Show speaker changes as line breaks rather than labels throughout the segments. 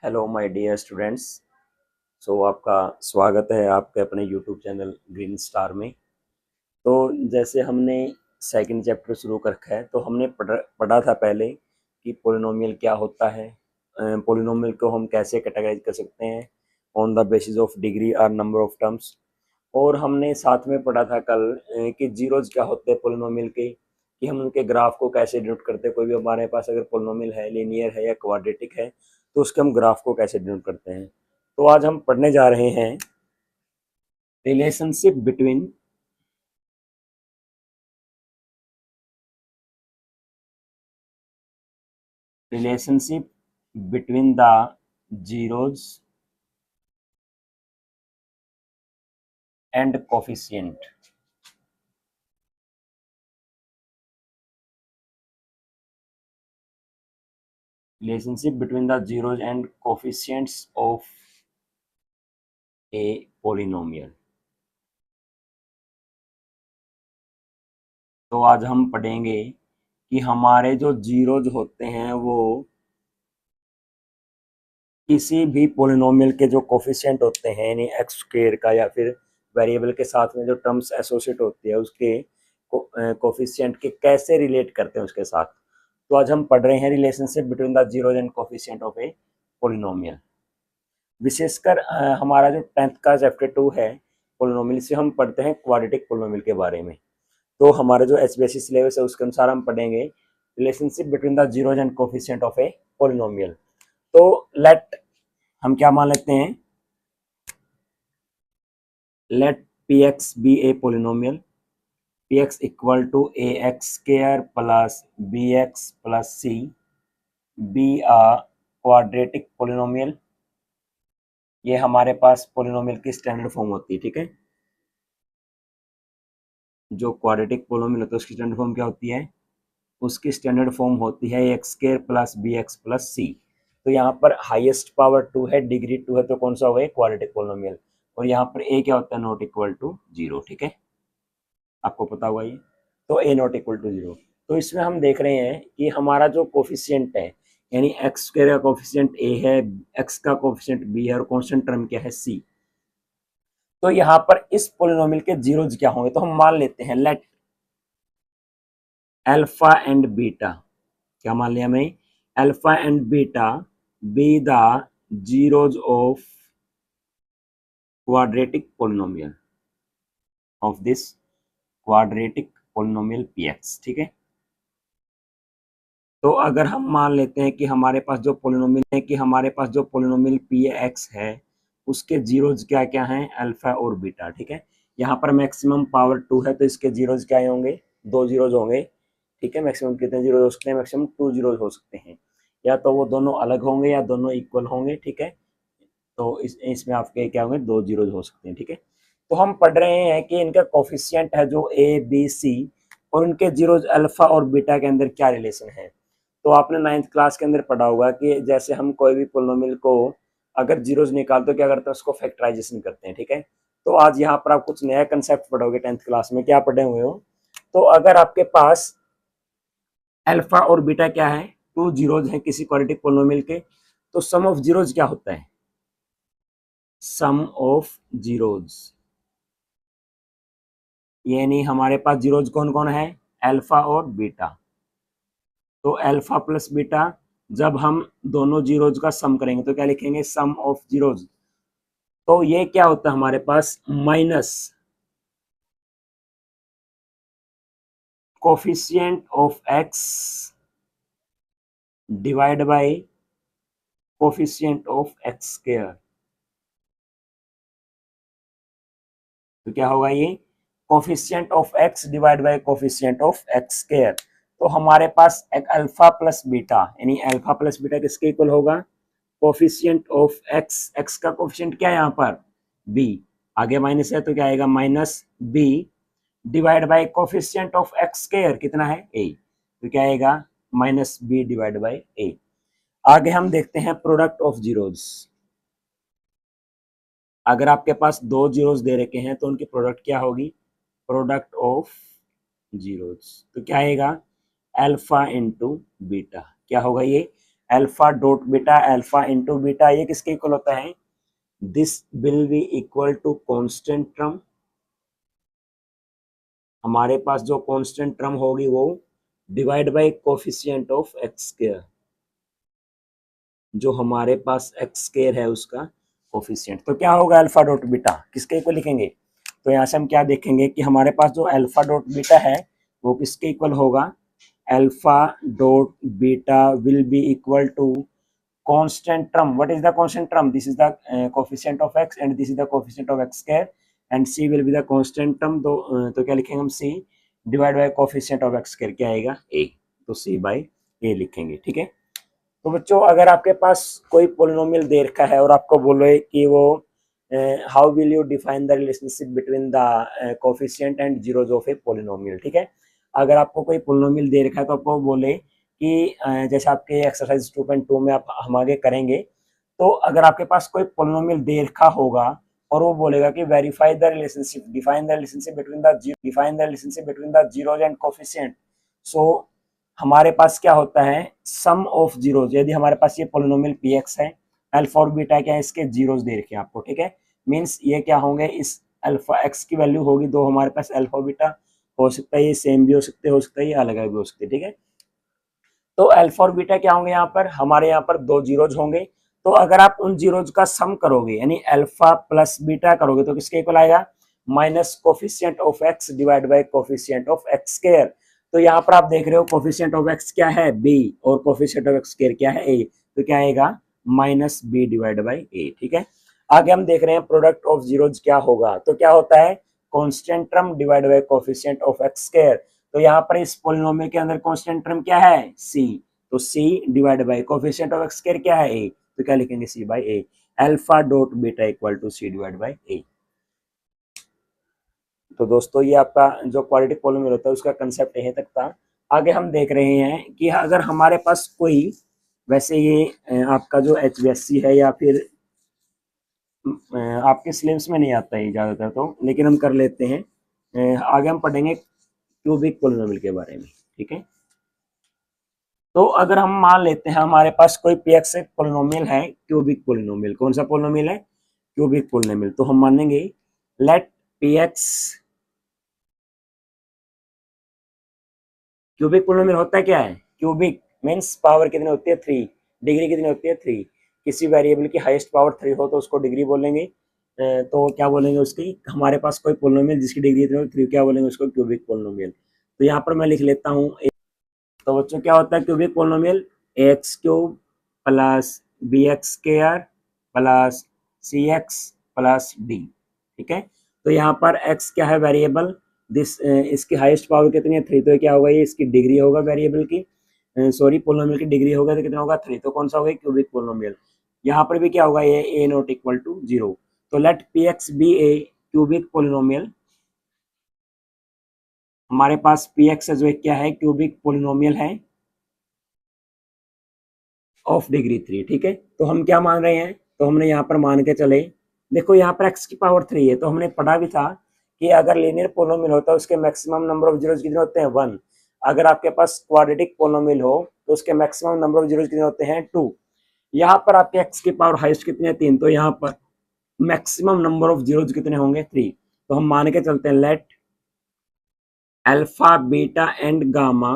Hello my dear students. आपका स्वागत है आपके अपने यूट्यूब चैनल ग्रीन स्टार में। तो जैसे हमने सेकंड चैप्टर शुरू कर रखा है, तो हमने पढ़ा था पहले कि पॉलिनोमियल क्या होता है, पॉलिनोमियल को हम कैसे कैटेगराइज कर सकते हैं on the basis of degree और नंबर ऑफ टर्म्स। और हमने साथ में पढ़ा था कल कि जीरोज क्या होते हैं पॉलिनोमियल के, कि हम उनके ग्राफ को कैसे डिनोट करते हैं। कोई भी हमारे पास अगर पॉलिनोमियल है, लीनियर है या क्वाड्रेटिक है, तो उसके हम ग्राफ को कैसे डिनोट करते हैं। तो आज हम पढ़ने जा रहे हैं relationship between relationship between the zeros and coefficient. Relationship between the zeros and coefficients of a polynomial. तो आज हम पढ़ेंगे कि हमारे जो जीरोज होते हैं वो किसी भी पोलिनोमियल के जो कोफिशिएंट होते हैं, यानी एक्स स्क्वायर का या फिर वेरिएबल के साथ में जो टर्म्स एसोसिएट होती है उसके कोफिशिएंट के कैसे रिलेट करते हैं उसके साथ। तो आज हम पढ़ रहे हैं relationship between the zeros and coefficient of A polynomial. विशेषकर हमारा जो 10th का चैप्टर 2 है पोलिनोमियल से हम पढ़ते हैं क्वाड्रेटिक पोलिनोमियल के बारे में। तो हमारा जो एचबीएसई सिलेबस है उसके अनुसार हम पढ़ेंगे relationship between the zeros and coefficient of A polynomial. तो लेट हम क्या मान लेते हैं, let px be a polynomial, px equal to ax square plus bx plus c be a quadratic polynomial। ये हमारे पास पोलिनोमियल की स्टैंडर्ड फॉर्म होती है, ठीक है। जो क्वाड्रेटिक पोलिनोमियल होता है उसकी स्टैंडर्ड फॉर्म क्या होती है, उसकी स्टैंडर्ड फॉर्म होती है X square plus B X plus C. तो यहाँ पर हाईएस्ट पावर 2 है, डिग्री 2 है, तो कौन सा होगा क्वाड्रेटिक पोलिनोमियल। और यहाँ पर ए क्या होता है, नॉट इक्वल टू 0, ठीक है, आपको पता हुआ ये। तो ए नॉट इक्वल टू 0। तो इसमें हम देख रहे हैं कि हमारा जो कोफिशिएंट है, यानी एक्स स्क्वायर का कोफिशिएंट ए है, एक्स का कोफिशिएंट बी है और कांस्टेंट टर्म क्या है सी। तो यहाँ पर इस पोलिनोमियल के जीरोज क्या होंगे, तो हम मान लेते हैं लेट अल्फा एंड बीटा, क्या मान लिया मैं, alpha and beta be the zeros of quadratic polynomial of this quadratic polynomial px, ठीक है। तो अगर हम मान लेते हैं कि हमारे पास जो पोलिनोमियल पी एक्स है उसके जीरोज क्या क्या हैं, अल्फा और बीटा, ठीक है। यहाँ पर मैक्सिमम पावर 2 है तो इसके जीरोज क्या होंगे, 2 जीरोज होंगे, ठीक है। मैक्सिमम कितने जीरोज हो सकते हैं, मैक्सिमम 2 जीरोज हो सकते हैं, या तो वो दोनों अलग होंगे या दोनों इक्वल होंगे, ठीक है। तो इसमें आपके क्या होंगे, 2 जीरोज हो सकते हैं, ठीक है। तो हम पढ़ रहे हैं कि इनका कोफिशिएंट है जो ए बी सी और उनके जीरोज अल्फा और बीटा के अंदर क्या रिलेशन है। तो आपने 9th क्लास के अंदर पढ़ा होगा कि जैसे हम कोई भी पोलिनोमियल को अगर जीरोज निकालते तो क्या करते हैं, उसको फैक्टराइजेशन करते हैं, ठीक है। तो आज यहाँ पर आप कुछ नया कंसेप्ट पढ़ोगे 10th क्लास में, क्या पढ़े हुए हो। तो अगर आपके पास अल्फा और बीटा क्या है, 2 जीरोज हैं किसी क्वाड्रेटिक पोलिनोमियल के, तो सम ऑफ जीरोज क्या होता है, सम ऑफ जीरोज, यानी हमारे पास जीरोज कौन कौन है, अल्फा और बीटा। तो अल्फा प्लस बीटा जब हम दोनों जीरोज का सम करेंगे तो क्या लिखेंगे, सम ऑफ जीरोज। तो ये क्या होता है हमारे पास, minus coefficient of X divide by coefficient of x square. तो क्या होगा ये, coefficient of X divide by coefficient of x square. तो हमारे पास एक अल्फा प्लस बीटा, यानी अल्फा प्लस बीटा किसके इक्वल होगा, कोफिशिएंट ऑफ एक्स, एक्स का कोफिशिएंट क्या है यहाँ पर, बी, आगे माइनस है तो क्या आएगा minus B divide by coefficient of x square कितना है ए, तो क्या आएगा minus B divide by a. आगे हम देखते हैं प्रोडक्ट ऑफ जीरोज। अगर आपके पास 2 जीरोज दे रखे हैं तो उनकी प्रोडक्ट क्या होगी, प्रोडक्ट ऑफ जीरोज। तो क्या आएगा, अल्फा इंटू बीटा, क्या होगा ये, alpha dot beta alpha into beta, ये किसके इक्वल होता है, this will be equal to constant term, हमारे पास जो कांस्टेंट टर्म होगी वो divide by coefficient of x square, जो हमारे पास एक्स स्क्वायर है उसका कोफिशिएंट। तो क्या होगा अल्फा डॉट बीटा किसके इक्वल लिखेंगे, तो यहाँ से हम क्या देखेंगे कि हमारे पास जो अल्फा डॉट बीटा है वो किसके इक्वल होगा, alpha dot beta will be equal to constant term. What is the constant term? This is the coefficient of x and this is the coefficient of x square and c will be the constant term. तो क्या लिखेंगे हम, c divide bye coefficient of x square क्या आएगा a, तो c by a लिखेंगे। ठीक है, तो बच्चों अगर आपके पास कोई पोलिनोमियल दे रखा है और आपको बोलो कि वो how will you define the relationship between the coefficient and zeros of A polynomial. ठीक है, अगर आपको कोई पोलिनोमियल दे रखा है तो आपको बोले कि जैसे आपके एक्सरसाइज 2.2 में आप हम आगे करेंगे, तो अगर आपके पास कोई पोलिनोमियल दे रखा होगा और वो बोलेगा कि verify the relationship, define the relationship between the zeros and coefficient, so हमारे पास क्या होता है सम ऑफ जीरोज। यदि हमारे पास ये पोलिनोमियल px है, अल्फा और बीटा क्या है इसके जीरोज दे रखे हैं आपको। ठीक है, मींस ये क्या होंगे, इस अल्फा एक्स की वैल्यू होगी दो, हमारे पास अल्फा बीटा हो सकता है ये सेम भी हो सकता है ये अलग अलग भी हो सकते हैं। ठीक है, तो अल्फा और बीटा क्या होंगे, यहाँ पर हमारे यहाँ पर दो जीरोज होंगे, तो अगर आप उन जीरोज का सम करोगे यानी अल्फा प्लस बीटा करोगे तो किसके इक्वल आएगा, minus coefficient of X divide by coefficient of x square. तो यहाँ पर आप देख रहे हो कोफिशिएंट ऑफ एक्स क्या है b और कोफिशिएंट ऑफ एक्स स्क्वायर क्या है a, तो क्या आएगा minus b divide by a। ठीक है, आगे हम देख रहे हैं प्रोडक्ट ऑफ जीरोज क्या होगा, तो क्या होता है constant term divide by coefficient of x square. तो यहाँ पर इस पोलिनोमियल के अंदर कांस्टेंट टर्म क्या है c, तो c divide by coefficient of x square क्या है a, तो क्या लिखेंगे c by a, alpha dot beta equal to c divide by a। तो दोस्तों ये आपका जो क्वाड्रेटिक पोलिनोमियल होता है उसका कंसेप्ट यहीं तक था। आगे हम देख रहे हैं कि अगर हमारे पास कोई, वैसे ये आपका जो HBSC है या फिर आपके सिलेबस में नहीं आता है ज़्यादातर तो, लेकिन हम कर लेते हैं। आगे हम पढ़ेंगे क्यूबिक पोलिनोमियल के बारे में। ठीक है, तो अगर हम मान लेते हैं हमारे पास कोई px एक पोलिनोमियल है, क्यूबिक पोलिनोमियल, कौन सा पोलिनोमियल है, क्यूबिक पोलिनोमियल, तो हम मानेंगे लेट px, क्यूबिक पोलिनोमियल होता है क्या है, क्यूबिक मींस पावर कितनी होती है 3, डिग्री कितनी होती है 3, किसी वेरिएबल की हाईएस्ट पावर 3 हो तो उसको डिग्री बोलेंगे। तो क्या बोलेंगे उसकी, हमारे पास कोई पोलिनोमियल जिसकी डिग्री 3 क्या बोलेंगे उसको, क्यूबिक पोलिनोमियल। तो यहाँ पर मैं लिख लेता हूँ, तो बच्चों क्या होता है cubic polynomial, X cube plus B X square plus C X plus D. ठीक है, तो यहाँ पर x क्या है वेरिएबल, इसकी हाईएस्ट पावर कितनी है 3, तो क्या होगा ये इसकी डिग्री होगा वेरिएबल की, सॉरी पोलिनोमियल की डिग्री होगा तो कितना होगा 3, तो कौन सा होगा क्यूबिक पोलिनोमियल। यहाँ पर भी क्या होगा ये a नॉट इक्वल टू 0। तो let px be a cubic polynomial, हमारे पास px जो क्या है क्यूबिक पोलिनोमियल है ऑफ डिग्री 3। ठीक है, तो हम क्या मान रहे हैं, तो हमने यहाँ पर मान के चले, देखो यहाँ पर x की पावर 3 है, तो हमने पढ़ा भी था कि अगर लीनियर पोलिनोमियल होता है उसके मैक्सिमम नंबर ऑफ जीरोज कितने होते हैं 1। अगर आपके पास क्वाड्रेटिक पोलिनोमियल हो तो उसके मैक्सिमम नंबर ऑफ जीरोज कितने होते हैं 2। यहाँ पर आपके x की पावर हाईएस्ट कितनी है 3, तो यहाँ पर मैक्सिमम नंबर ऑफ जीरोज कितने होंगे 3। तो हम मान के चलते हैं let alpha beta and gamma,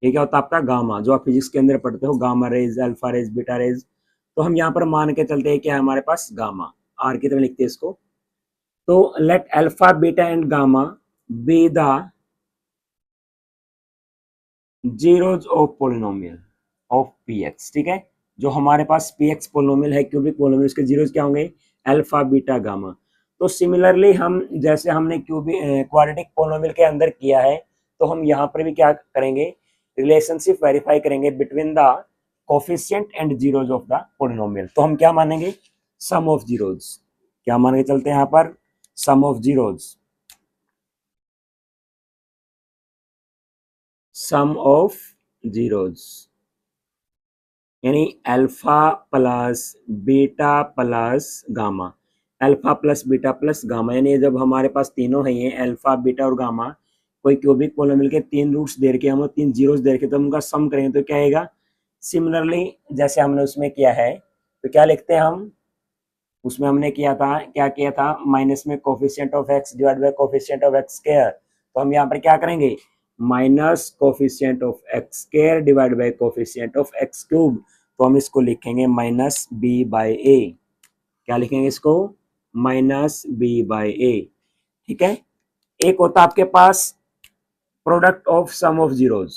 ये क्या होता है आपका गामा, जो आप फिजिक्स के अंदर पढ़ते हो gamma rays alpha raise beta raise, तो हम यहाँ पर मान के चलते हैं कि हमारे पास गामा आर की तरह लिखते हैं इसको। तो let alpha beta and gamma be the zeros of polynomial of px। ठीक है, जो हमारे पास px पोलिनोमियल है क्यूबिक पोलिनोमियल, उसके जीरोज क्या होंगे अल्फा बीटा गामा। तो सिमिलरली हम जैसे हमने क्यूबिक क्वाड्रेटिक पोलिनोमियल के अंदर किया है, तो हम यहाँ पर भी क्या करेंगे, रिलेशनशिप वेरीफाई करेंगे between the coefficient and zeros of the polynomial. तो हम क्या मानेंगे सम ऑफ जीरोज, क्या मान के चलते हैं यहाँ पर sum of zeros, sum of zeros यानी alpha plus beta plus gamma, alpha plus beta plus gamma, यानी जब हमारे पास तीनों है ये अल्फा बीटा और गामा, कोई क्यूबिक पोलिनोमियल के 3 रूट्स दे रखे हम 3 जीरोस दे रखे, तो हम उनका सम करेंगे तो क्या आएगा सिमिलरली जैसे हमने उसमें किया है तो क्या लिखते हैं हम, उसमें हमने किया था, क्या किया था, माइनस में coefficient of X divide by coefficient of x square, तो हम यहाँ पर क्या करेंगे, minus coefficient of x square divide by coefficient of x cube, तो हम इसको लिखेंगे माइनस बी बाय ए। क्या लिखेंगे इसको, माइनस बी बाय ए। ठीक है। एक होता आपके पास product of sum of zeros,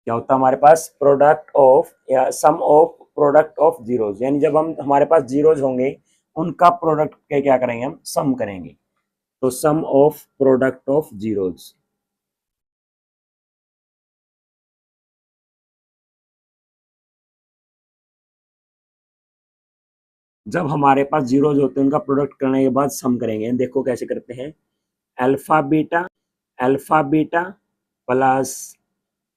क्या होता है हमारे पास, प्रोडक्ट ऑफ या sum of product of zeros, यानी जब हम हमारे पास जीरोज होंगे उनका प्रोडक्ट के क्या करेंगे, हम सम करेंगे, तो सम ऑफ प्रोडक्ट ऑफ जीरोज। जब हमारे पास जीरोज होते हैं उनका प्रोडक्ट करने के बाद सम करेंगे, देखो कैसे करते हैं, alpha beta plus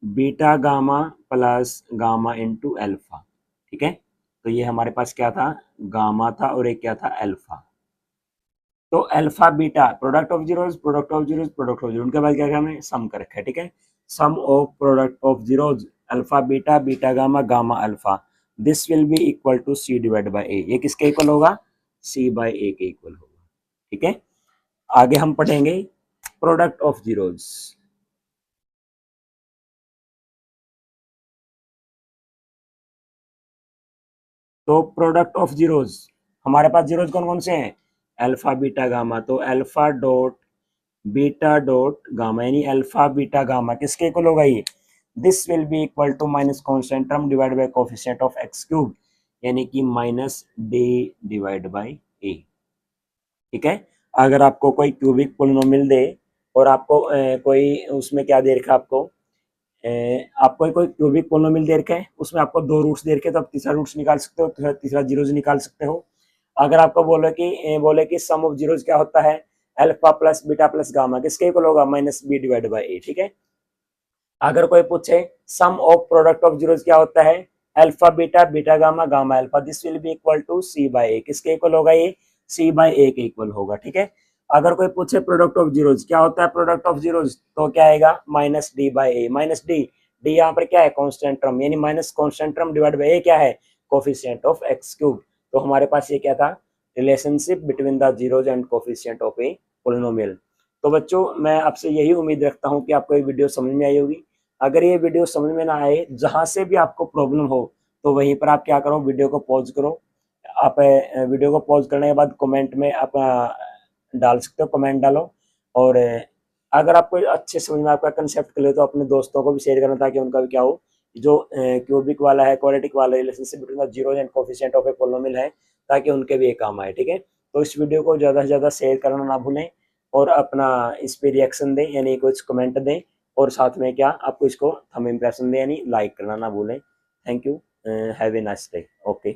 beta gamma plus gamma into alpha. ठीक है, तो ये हमारे पास क्या था, गामा था और एक क्या था, अल्फा। तो alpha beta product of zeros product of zeros product of zero, उनके बाद क्या क्या हमने सम कर रखा है। ठीक है, sum of product of zeros alpha beta beta gamma gamma alpha, this will be equal to C divide by A, ये किसके इक्वल होगा, सी बाय ए के इक्वल होगा। ठीक है, आगे हम पढ़ेंगे प्रोडक्ट ऑफ जीरोज। तो प्रोडक्ट ऑफ जीरोज, हमारे पास जीरोज कौन कौन से हैं, अल्फा बीटा गामा, तो alpha dot beta dot gamma, यानी अल्फा बीटा गामा किसके इक्वल होगा ये, this will be equal to minus constant term divide by coefficient of x cube, यानी कि माइनस डी डिवाइड बाय ए। ठीक है, अगर आपको कोई क्यूबिक पोलिनोमियल दे और आपको कोई उसमें क्या दे रखा है, आपको कोई क्यूबिक पोलिनोमियल दे रखा है, उसमें आपको दो रूट्स दे रखे, तो आप तीसरा रूट्स निकाल सकते हो, तीसरा जीरोज निकाल सकते हो। अगर आपको बोले कि सम ऑफ जीरोज क्या होता है, alpha plus beta plus gamma किसके इक्वल होगा, माइनस बी डिवाइड बाय ए। ठीक है, अगर कोई पूछे sum of product of zeros क्या होता है, alpha beta beta gamma gamma alpha, this will be equal to C by A, किसके इक्वल होगा ये, सी बाय ए के इक्वल होगा। ठीक है, अगर कोई पूछे प्रोडक्ट ऑफ जीरोज क्या होता है, प्रोडक्ट ऑफ जीरोज तो क्या आएगा, minus D by A, minus D, D यहाँ पर क्या है, कांस्टेंट टर्म, यानी minus constant term divide by A क्या है, कोफिशिएंट ऑफ एक्स क्यूब। तो हमारे पास ये क्या था, relationship between the zeros and coefficient of A polynomial. तो बच्चों मैं आपसे यही उम्मीद रखता हूँ कि आपको ये वीडियो समझ में आई होगी। अगर ये वीडियो समझ में ना आए, जहां से भी आपको प्रॉब्लम हो, तो वहीं पर आप क्या करो, वीडियो को पॉज करो। आप वीडियो को पॉज करने के बाद कमेंट में आप डाल सकते हो, कमेंट डालो। और अगर आपको अच्छे समझ में आपका कंसेप्ट क्लियर, तो अपने दोस्तों को भी शेयर करना, ताकि उनका भी क्या हो, जो क्यूबिक वाला है, क्वाड्रेटिक वाला relationship between the zero and coefficient of A polynomial है, ताकि उनके भी ये काम आए। ठीक है, तो इस वीडियो को ज़्यादा से ज़्यादा शेयर करना ना भूलें, और अपना इस पर रिएक्शन दें, यानी कुछ कमेंट दें, और साथ में क्या आपको इसको थंब इम्प्रेशन दें, यानी लाइक करना ना भूलें। Thank you, have a nice day, okay.